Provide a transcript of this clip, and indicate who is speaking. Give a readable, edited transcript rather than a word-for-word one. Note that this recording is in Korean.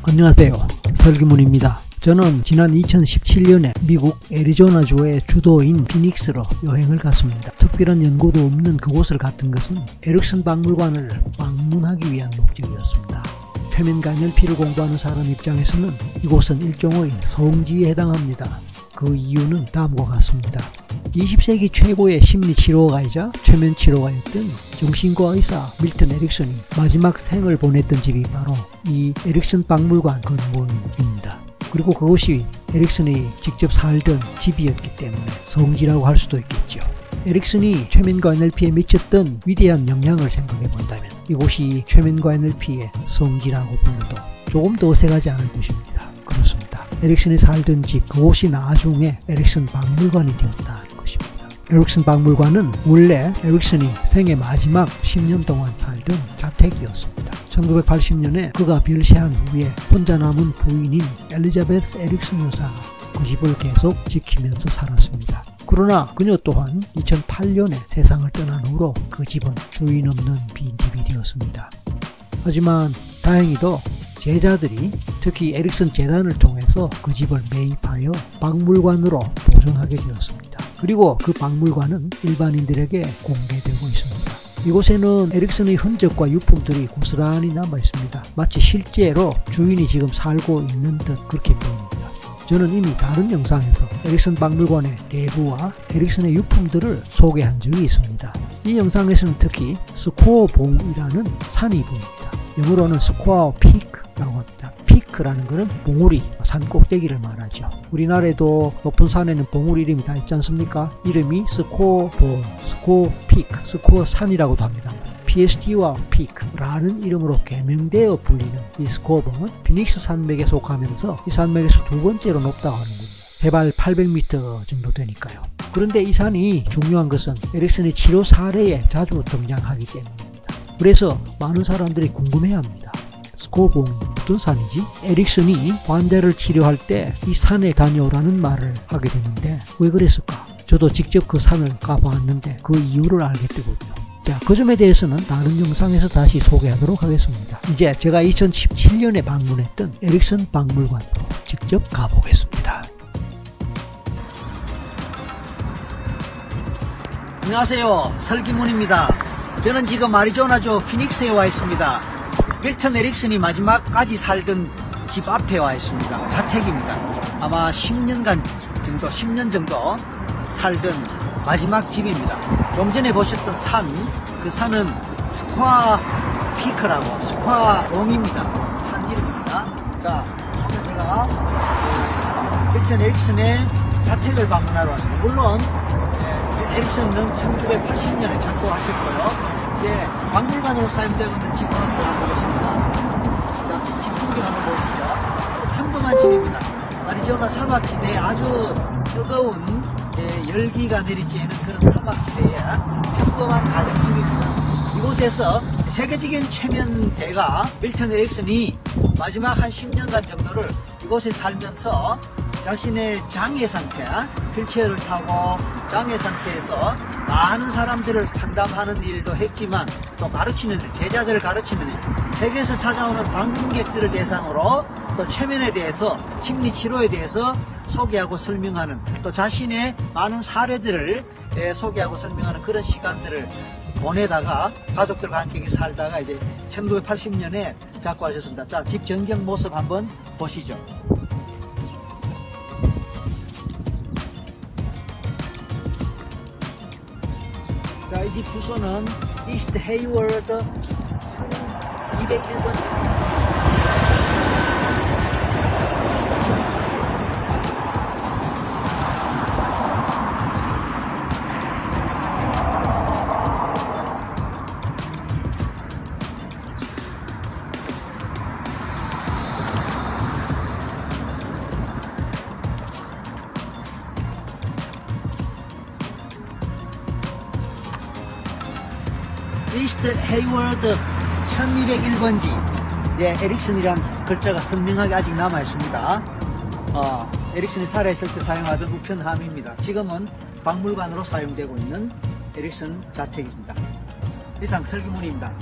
Speaker 1: 안녕하세요, 설기문입니다. 저는 지난 2017년에 미국 애리조나주의 주도인 피닉스로 여행을 갔습니다. 특별한 연고도 없는 그곳을 갔던 것은 에릭슨 박물관을 방문하기 위한 목적이었습니다. 최면 간열피를 공부하는 사람 입장에서는 이곳은 일종의 성지에 해당합니다. 그 이유는 다음과 같습니다. 20세기 최고의 심리치료가이자 최면치료가였던 정신과 의사 밀턴 에릭슨이 마지막 생을 보냈던 집이 바로 이 에릭슨 박물관 건물입니다. 그리고 그곳이 에릭슨이 직접 살던 집이었기 때문에 성지라고 할 수도 있겠죠. 에릭슨이 최면과 NLP에 미쳤던 위대한 영향을 생각해 본다면 이곳이 최면과 NLP의 성지라고 불러도 조금 더 어색하지 않을 것입니다. 그렇습니다. 에릭슨이 살던 집, 그곳이 나중에 에릭슨 박물관이 되었다는 것입니다. 에릭슨 박물관은 원래 에릭슨이 생애 마지막 10년 동안 살던 자택이었습니다. 1980년에 그가 별세한 후에 혼자 남은 부인인 엘리자베스 에릭슨 여사가 그 집을 계속 지키면서 살았습니다. 그러나 그녀 또한 2008년에 세상을 떠난 후로 그 집은 주인 없는 빈집이 되었습니다. 하지만 다행히도 제자들이 특히 에릭슨 재단을 통해서 그 집을 매입하여 박물관으로 보존하게 되었습니다. 그리고 그 박물관은 일반인들에게 공개되고 있습니다. 이곳에는 에릭슨의 흔적과 유품들이 고스란히 남아 있습니다. 마치 실제로 주인이 지금 살고 있는 듯 그렇게 보입니다. 저는 이미 다른 영상에서 에릭슨 박물관의 내부와 에릭슨의 유품들을 소개한 적이 있습니다. 이 영상에서는 특히 스코어봉이라는 산이 보입니다. 영어로는 스코어 피크라고 합니다. 피크라는 것은 봉우리, 산 꼭대기를 말하죠. 우리나라에도 높은 산에는 봉우리 이름이 다 있지 않습니까? 이름이 스코어봉, 스코어 피크, 스코어 산이라고도 합니다. PST와 피크라는 이름으로 개명되어 불리는 이 스코어봉은 피닉스 산맥에 속하면서 이 산맥에서 두 번째로 높다고 하는군요. 해발 800m 정도 되니까요. 그런데 이 산이 중요한 것은 에릭슨의 치료 사례에 자주 등장하기 때문입니다. 그래서 많은 사람들이 궁금해합니다. 스코어봉이 어떤 산이지? 에릭슨이 환자를 치료할 때 이 산에 다녀오라는 말을 하게 되는데 왜 그랬을까? 저도 직접 그 산을 가보았는데 그 이유를 알게 되거든요. 자, 그 점에 대해서는 다른 영상에서 다시 소개하도록 하겠습니다. 이제 제가 2017년에 방문했던 에릭슨 박물관으로 직접 가보겠습니다.
Speaker 2: 안녕하세요, 설기문입니다. 저는 지금 애리조나주 피닉스에 와 있습니다. 밀턴 에릭슨이 마지막까지 살던 집 앞에 와 있습니다. 자택입니다. 아마 10년 정도 살던 마지막 집입니다. 좀 전에 보셨던 산, 그 산은 스코어 피크라고, 스코어봉입니다. 산 이름입니다. 자, 오늘 제가 밀턴 에릭슨의 자택을 방문하러 왔습니다. 물론 에릭슨은 1980년에 작곡하셨고요. 이제 박물관으로 사용되고 있는 집을 한번 보겠습니다. 자, 집 풍경 한번 보시죠. 평범한 집입니다. 애리조나 사막지대에 아주 뜨거운 열기가 내리쬐는 그런 사막지대에 평범한 가정집입니다. 이곳에서 세계적인 최면대가 밀턴 에릭슨이 마지막 한 10년간 정도를 이곳에 살면서 자신의 장애 상태, 휠체어를 타고 장애 상태에서 많은 사람들을 상담하는 일도 했지만 또 가르치는 일, 제자들을 가르치는 일, 세계에서 찾아오는 방문객들을 대상으로 또 최면에 대해서, 심리치료에 대해서 소개하고 설명하는, 또 자신의 많은 사례들을 소개하고 설명하는 그런 시간들을 보내다가 가족들과 함께 살다가 이제 1980년에 작고하셨습니다. 자, 집 전경 모습 한번 보시죠. 자, 이 집 주소는 이스트 헤이워드 201번. 이스트 헤이워드 1201번지. 에릭슨이라는 글자가 선명하게 아직 남아 있습니다. 에릭슨이 살아있을 때 사용하던 우편함입니다. 지금은 박물관으로 사용되고 있는 에릭슨 자택입니다. 이상 설기문입니다.